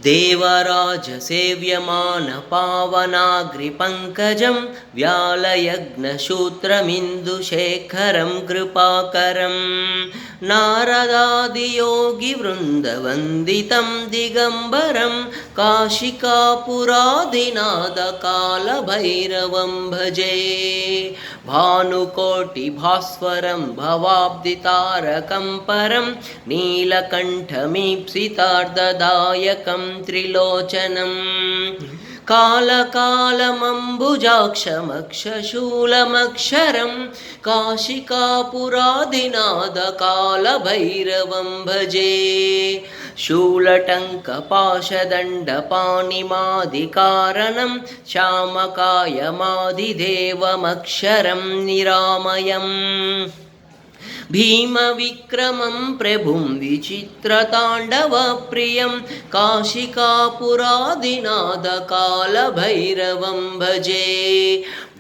देवराजसेव्यमानपावनाग्रिपङ्कजं व्यालयग्नसूत्रमिन्दुशेखरं कृपाकरं नारदादियोगिवृन्दवन्दितं दिगम्बरं काशिकापुरादिनाथकालभैरवं भजे भानुकोटिभास्वरं भवाब्दितारकं परं नीलकण्ठमीप्सितार्धदायकं त्रिलोचनं कालकालमम्बुजाक्षमक्षशूलमक्षरं काशिकापुरादिनाथकालभैरवं भजे शूलटङ्कपाशदण्डपाणिमादिकारणं श्यामकायमादिदेवमक्षरं निरामयम् भीमविक्रमं प्रभुं विचित्रताण्डवप्रियं काशिकापुरादिनाथकालभैरवं भजे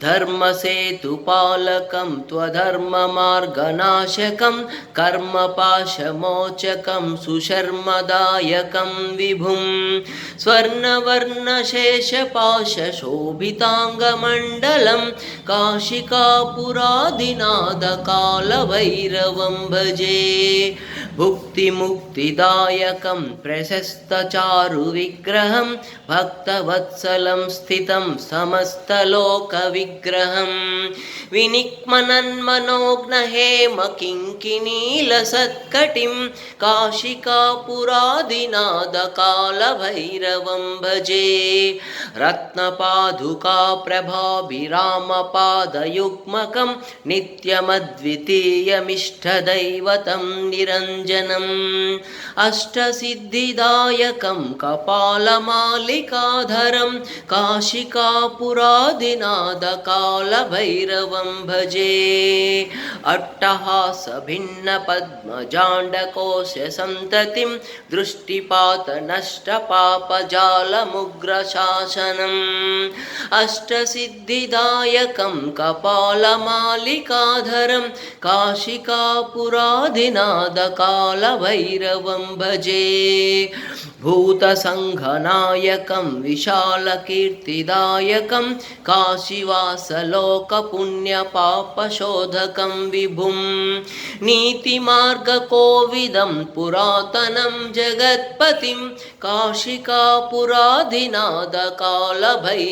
धर्मसेतुपालकं त्वधर्ममार्गनाशकं कर्मपाशमोचकं सुशर्मदायकं विभुं स्वर्णवर्णशेषपाशशोभिताङ्गमण्डलं काशिकापुरादिनाथकालभैरवं भजे भुक्तिमुक्तिदायकं प्रशस्तचारुविग्रहं भक्तवत्सलं स्थितं समस्तलोकविग्रहं विनिक्मनन्मनोज्ञहेमकिङ्किणीलसत्कटिं काशिकापुरादिनाथकालभैरवं भजे रत्नपादुकाप्रभाभिरामपादयुग्मकं नित्यमद्वितीयमिष्टदैवतं निरञ्जनम् अष्टसिद्धिदायकं कपालमालिकाधरं काशिकापुरादिनाथकालभैरवं भजे अट्टहासभिन्नपद्मजाण्डकोशसन्ततिं दृष्टिपातनष्टपापजालमुग्रशासनम् अष्टसिद्धिदायकं कपालमालिकाधरं काशिकापुरादिनाथकालभैरवं भजे भूतसङ्घनायकं विशालकीर्तिदायकं काशीवासलोकपुण्यपापशोधकं विभुं नीतिमार्गकोविदं पुरातनं जगत्पतिं काशिकापुरादिनाथकालभैरवं